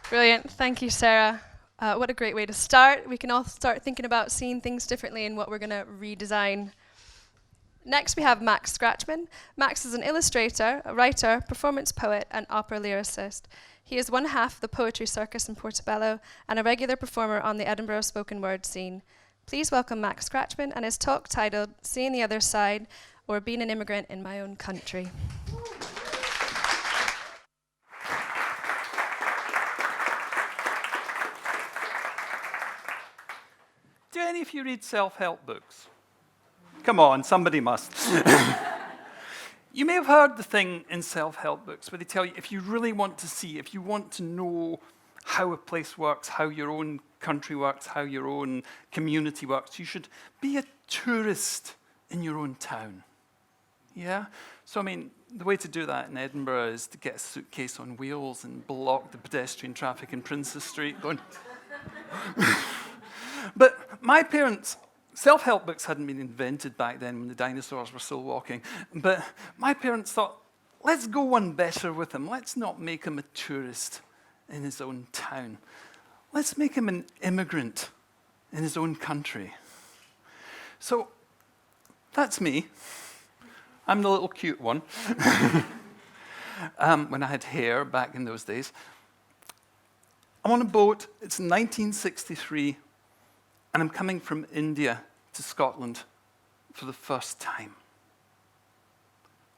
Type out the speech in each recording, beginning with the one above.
Brilliant. Thank you, Sarah. What a great way to start. We can all start thinking about seeing things differently and what we're going to redesign. Next, we have Max Scratchmann. Max is an illustrator, a writer, performance poet, and opera lyricist. He is one half of the Poetry Circus in Portobello and a regular performer on the Edinburgh spoken word scene. Please welcome Max Scratchmann and his talk titled Seeing the Other Side, or Being an Immigrant in My Own Country. Do any of you read self-help books? Come on, somebody must. You may have heard the thing in self-help books where they tell you if you really want to see, if you want to know how a place works, how your own country works, how your own community works, you should be a tourist in your own town. Yeah? So, I mean, the way to do that in Edinburgh is to get a suitcase on wheels and block the pedestrian traffic in Princess Street going... But my parents, self-help books hadn't been invented back then when the dinosaurs were still walking, but my parents thought, let's go one better with him. Let's not make him a tourist in his own town. Let's make him an immigrant in his own country. So that's me. I'm the little cute one. When I had hair back in those days. I'm on a boat. It's 1963. And I'm coming from India to Scotland for the first time.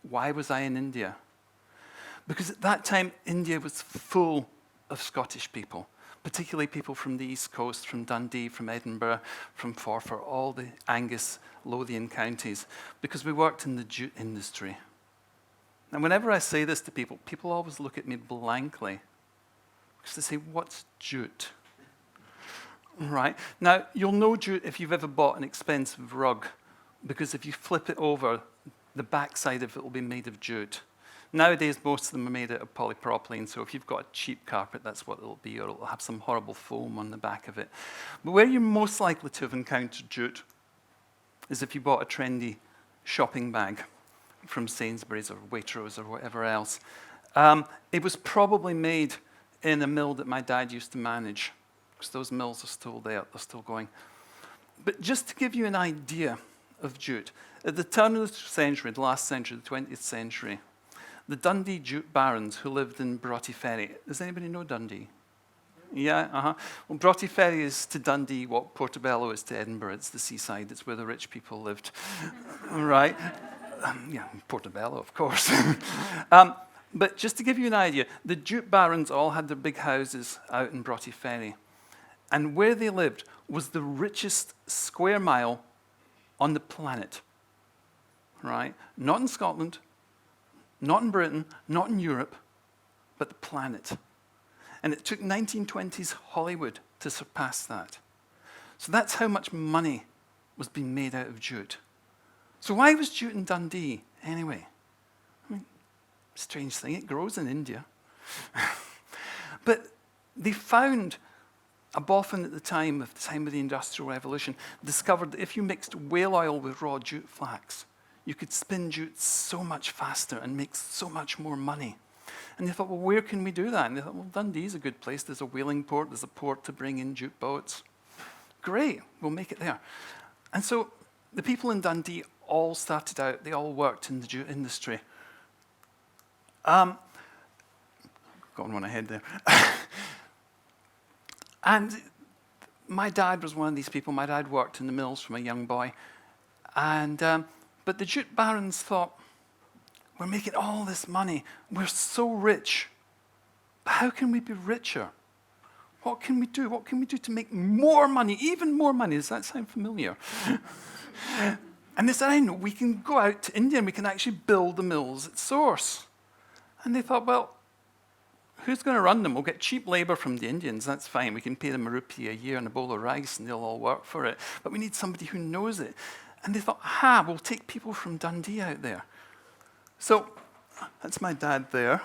Why was I in India? Because at that time, India was full of Scottish people, particularly people from the East Coast, from Dundee, from Edinburgh, from Forfar, all the Angus, Lothian counties, because we worked in the jute industry. And whenever I say this to people, people always look at me blankly, because they say, what's jute? Right. Now, you'll know jute if you've ever bought an expensive rug, because if you flip it over, the backside of it will be made of jute. Nowadays, most of them are made out of polypropylene, so if you've got a cheap carpet, that's what it'll be, or it'll have some horrible foam on the back of it. But where you're most likely to have encountered jute is if you bought a trendy shopping bag from Sainsbury's or Waitrose or whatever else. It was probably made in a mill that my dad used to manage, because those mills are still there, they're still going. But just to give you an idea of jute, at the turn of the century, the last century, the 20th century, the Dundee jute barons who lived in Broughty Ferry, does anybody know Dundee? Yeah, Well, Broughty Ferry is to Dundee what Portobello is to Edinburgh. It's the seaside, it's where the rich people lived, right? Yeah, Portobello, of course. But just to give you an idea, the jute barons all had their big houses out in Broughty Ferry. And where they lived was the richest square mile on the planet, right? Not in Scotland, not in Britain, not in Europe, but the planet. And it took 1920s Hollywood to surpass that. So that's how much money was being made out of jute. So why was jute in Dundee anyway? I mean, strange thing, it grows in India. But they found a boffin at the time of the Industrial Revolution discovered that if you mixed whale oil with raw jute flax, you could spin jute so much faster and make so much more money. And they thought, well, where can we do that? And they thought, well, Dundee's a good place. There's a whaling port. There's a port to bring in jute boats. Great, we'll make it there. And so the people in Dundee all started out, they all worked in the jute industry. Gone one ahead there. And my dad was one of these people. My dad worked in the mills from a young boy. But the jute barons thought, we're making all this money. We're so rich. But how can we be richer? What can we do? What can we do to make more money, even more money? Does that sound familiar? And they said, I know, we can go out to India and we can actually build the mills at source. And they thought, well, who's going to run them? We'll get cheap labor from the Indians, that's fine. We can pay them a rupee a year and a bowl of rice and they'll all work for it. But we need somebody who knows it. And they thought, we'll take people from Dundee out there. So that's my dad there.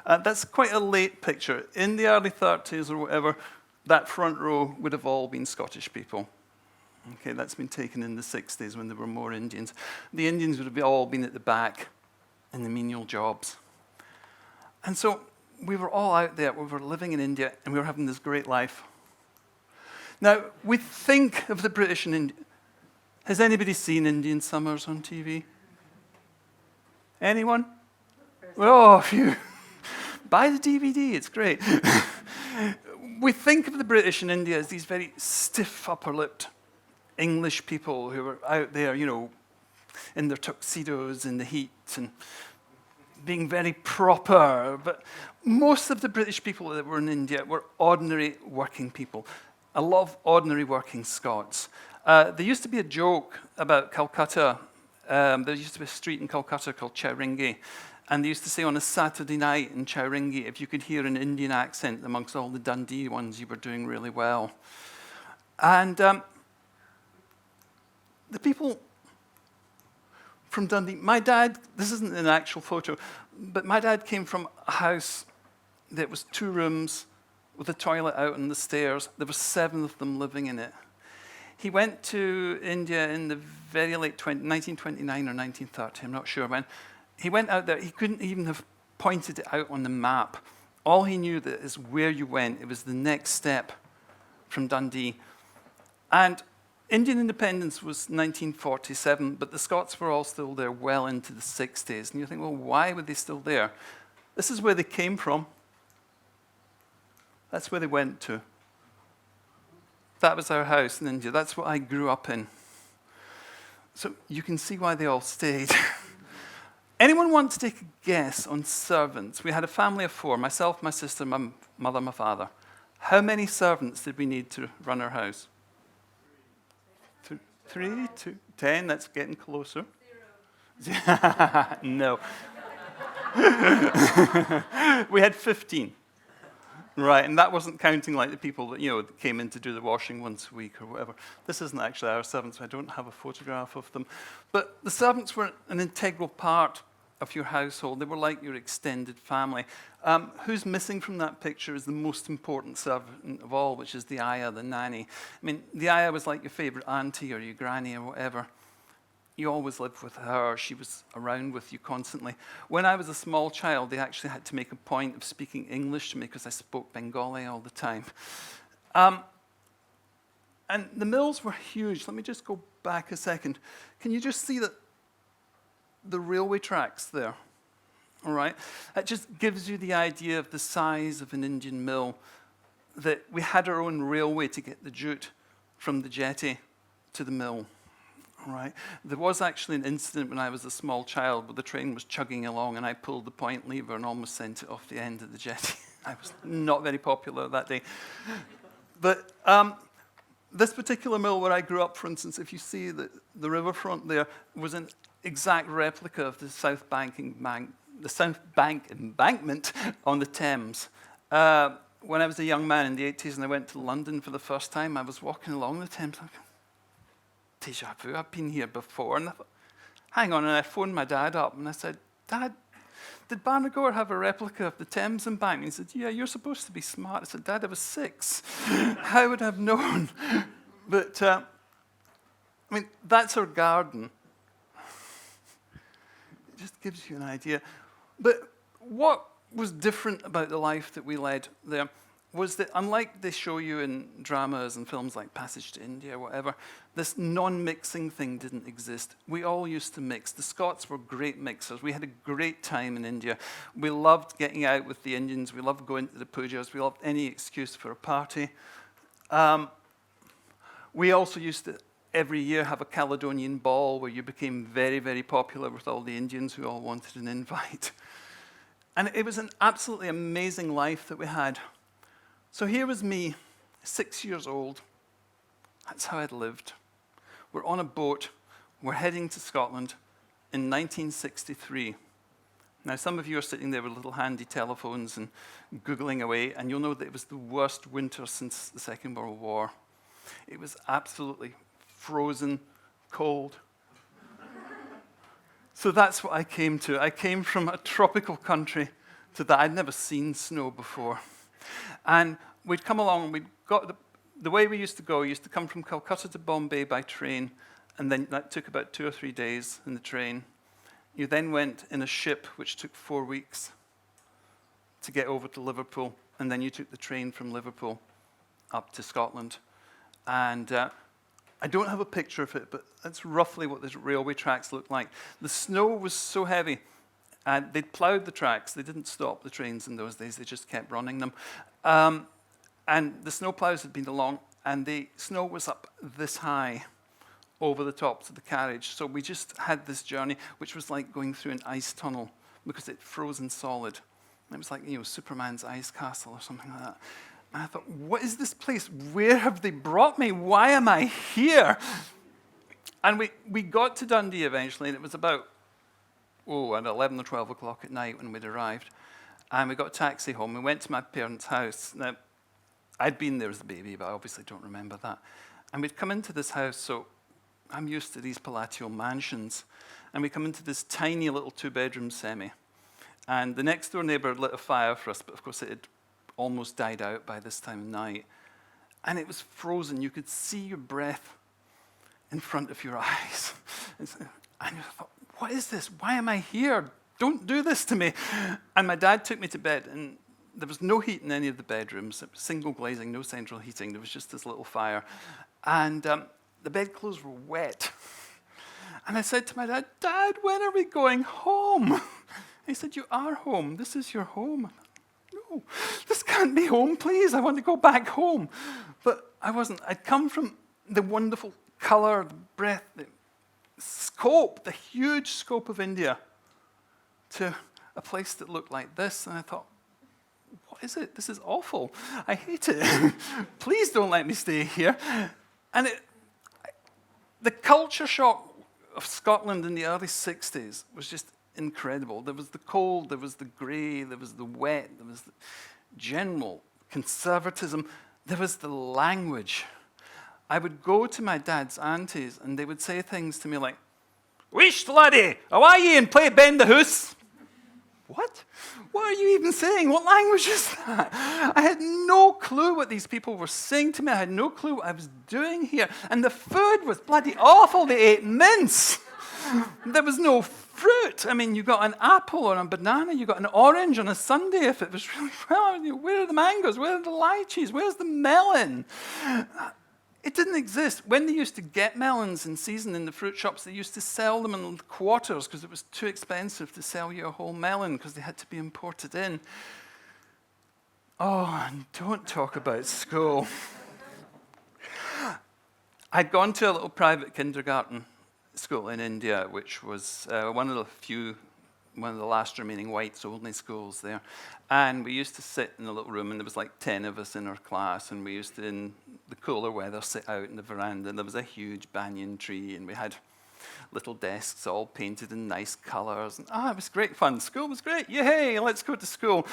That's quite a late picture. In the early 30s or whatever, that front row would have all been Scottish people. Okay, that's been taken in the 60s when there were more Indians. The Indians would have all been at the back in the menial jobs. And so we were all out there. We were living in India, and we were having this great life. Now, we think of the British and India. Has anybody seen Indian Summers on TV? Anyone? Oh, phew. Buy the DVD, it's great. We think of the British and India as these very stiff, upper-lipped English people who were out there, you know, in their tuxedos in the heat and being very proper. But most of the British people that were in India were ordinary working people. I love ordinary working Scots. There used to be a joke about Calcutta. There used to be a street in Calcutta called Chowringhee. And they used to say on a Saturday night in Chowringhee, if you could hear an Indian accent amongst all the Dundee ones, you were doing really well. And the people from Dundee, my dad, this isn't an actual photo, but my dad came from a house that was 2 rooms with a toilet out on the stairs. There were 7 of them living in it. He went to India in the very late 1929 or 1930, I'm not sure when. He went out there, he couldn't even have pointed it out on the map. All he knew that is where you went. It was the next step from Dundee. And Indian independence was 1947, but the Scots were all still there well into the 60s. And you think, well, why were they still there? This is where they came from. That's where they went to. That was our house in India. That's what I grew up in. So you can see why they all stayed. Anyone want to take a guess on servants? We had a family of 4, myself, my sister, my mother, my father. How many servants did we need to run our house? 3, 2, 10, that's getting closer. 0. No. We had 15. Right, and that wasn't counting like the people that, you know, that came in to do the washing once a week or whatever. This isn't actually our servants, so I don't have a photograph of them. But the servants were an integral part of your household. They were like your extended family. Who's missing from that picture is the most important servant of all, which is the ayah, the nanny. I mean, the ayah was like your favorite auntie or your granny or whatever. You always lived with her. She was around with you constantly. When I was a small child, they actually had to make a point of speaking English to me because I spoke Bengali all the time. And the mills were huge. Let me just go back a second. Can you just see that the railway tracks there? All right? That just gives you the idea of the size of an Indian mill, that we had our own railway to get the jute from the jetty to the mill. All right. There was actually an incident when I was a small child where the train was chugging along and I pulled the point lever and almost sent it off the end of the jetty. I was not very popular that day. But this particular mill where I grew up, for instance, if you see the riverfront there, was an exact replica of the South Bank embankment on the Thames. When I was a young man in the 80s and I went to London for the first time, I was walking along the Thames. Déjà vu, I've been here before. And I thought, hang on, and I phoned my dad up and I said, Dad, did Barnagore have a replica of the Thames embankment? He said, yeah, you're supposed to be smart. I said, Dad, I was 6. How would I have known? But, I mean, that's our garden. It just gives you an idea. But what was different about the life that we led there was that, unlike they show you in dramas and films like Passage to India or whatever, this non-mixing thing didn't exist. We all used to mix. The Scots were great mixers. We had a great time in India. We loved getting out with the Indians. We loved going to the pujas. We loved any excuse for a party. We also used to, every year, have a Caledonian ball where you became very, very popular with all the Indians who all wanted an invite. And it was an absolutely amazing life that we had. So here was me, 6 years old. That's how I'd lived. We're on a boat. We're heading to Scotland in 1963. Now, some of you are sitting there with little handy telephones and Googling away, and you'll know that it was the worst winter since the Second World War. It was absolutely frozen, cold. So that's what I came to. I came from a tropical country to that. I'd never seen snow before. And we'd come along, and we'd got the way we used to go, used to come from Calcutta to Bombay by train, and then that took about 2 or 3 days in the train. You then went in a ship, which took 4 weeks to get over to Liverpool, and then you took the train from Liverpool up to Scotland. And I don't have a picture of it, but that's roughly what the railway tracks looked like. The snow was so heavy, and they'd ploughed the tracks. They didn't stop the trains in those days. They just kept running them. And the snow ploughs had been along, and the snow was up this high over the tops of the carriage. So we just had this journey, which was like going through an ice tunnel because it frozen solid. It was like, Superman's ice castle or something like that. And I thought, what is this place? Where have they brought me? Why am I here? And we got to Dundee eventually, and it was about, at 11 or 12 o'clock at night when we'd arrived. And we got a taxi home. We went to my parents' house. Now, I'd been there as a baby, but I obviously don't remember that. And we'd come into this house, so I'm used to these palatial mansions. And we come into this tiny little two-bedroom semi. And the next-door neighbour lit a fire for us, but of course it had almost died out by this time of night. And it was frozen. You could see your breath in front of your eyes. And I thought, what is this? Why am I here? Don't do this to me. And my dad took me to bed, and there was no heat in any of the bedrooms. It was single glazing, no central heating. There was just this little fire. And the bedclothes were wet. And I said to my dad, Dad, when are we going home? He said, you are home. This is your home. No, this can't be home, please. I want to go back home. But I wasn't. I'd come from the wonderful colour, the breath, the scope, the huge scope of India to a place that looked like this. And I thought, what is it? This is awful. I hate it. Please don't let me stay here. And the culture shock of Scotland in the early 60s was just incredible. There was the cold, there was the grey, there was the wet, there was the general conservatism, there was the language. I would go to my dad's aunties and they would say things to me like, "Wish laddie, how are ye and play bend the hoose?" What? What are you even saying? What language is that? I had no clue what these people were saying to me. I had no clue what I was doing here. And the food was bloody awful. They ate mince. There was no fruit. I mean, you got an apple or a banana. You got an orange on a Sunday if it was really well. Where are the mangoes? Where are the lychees? Where's the melon? It didn't exist. When they used to get melons in season in the fruit shops, they used to sell them in quarters because it was too expensive to sell you a whole melon because they had to be imported in. Oh, and don't talk about school. I'd gone to a little private kindergarten school in India, which was one of the last remaining whites-only schools there. And we used to sit in a little room, and there was like 10 of us in our class, and we used to, in the cooler weather, sit out in the veranda, and there was a huge banyan tree, and we had little desks all painted in nice colours. And it was great fun. School was great. Yay, let's go to school.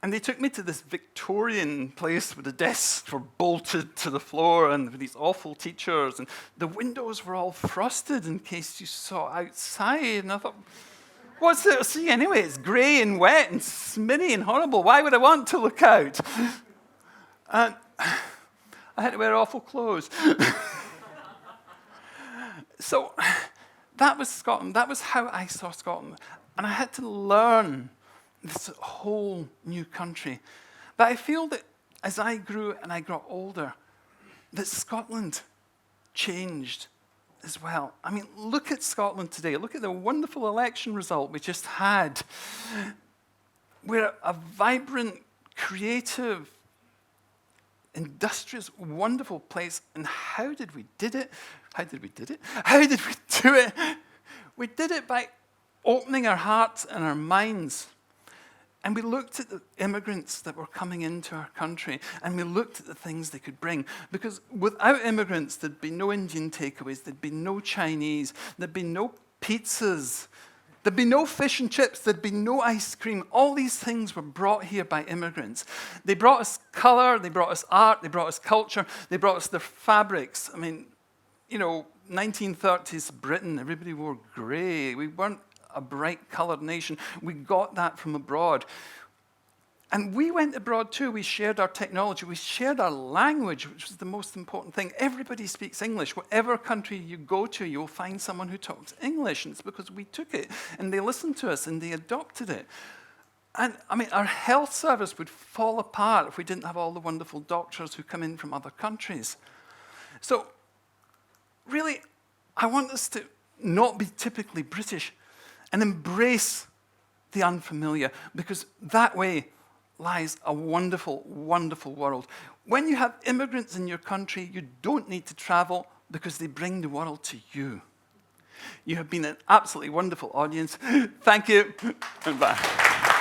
And they took me to this Victorian place where the desks were bolted to the floor and with these awful teachers, and the windows were all frosted in case you saw outside. And I thought, what's there to see anyway? It's grey and wet and smitty and horrible. Why would I want to look out? And I had to wear awful clothes. So that was Scotland. That was how I saw Scotland. And I had to learn this whole new country. But I feel that as I grew and I got older, that Scotland changed as well. I mean, look at Scotland today. Look at the wonderful election result we just had. We're a vibrant, creative, industrious, wonderful place. And how did we do it? How did we do it? We did it by opening our hearts and our minds. And we looked at the immigrants that were coming into our country, and we looked at the things they could bring. Because without immigrants, there'd be no Indian takeaways, there'd be no Chinese, there'd be no pizzas, there'd be no fish and chips, there'd be no ice cream. All these things were brought here by immigrants. They brought us color, they brought us art, they brought us culture, they brought us their fabrics. I mean, 1930s Britain, everybody wore grey. We weren't a bright-coloured nation. We got that from abroad. And we went abroad too. We shared our technology. We shared our language, which was the most important thing. Everybody speaks English. Whatever country you go to, you'll find someone who talks English. And it's because we took it, and they listened to us, and they adopted it. And I mean, our health service would fall apart if we didn't have all the wonderful doctors who come in from other countries. So really, I want us to not be typically British and embrace the unfamiliar, because that way lies a wonderful, wonderful world. When you have immigrants in your country, you don't need to travel because they bring the world to you. You have been an absolutely wonderful audience. Thank you, and bye.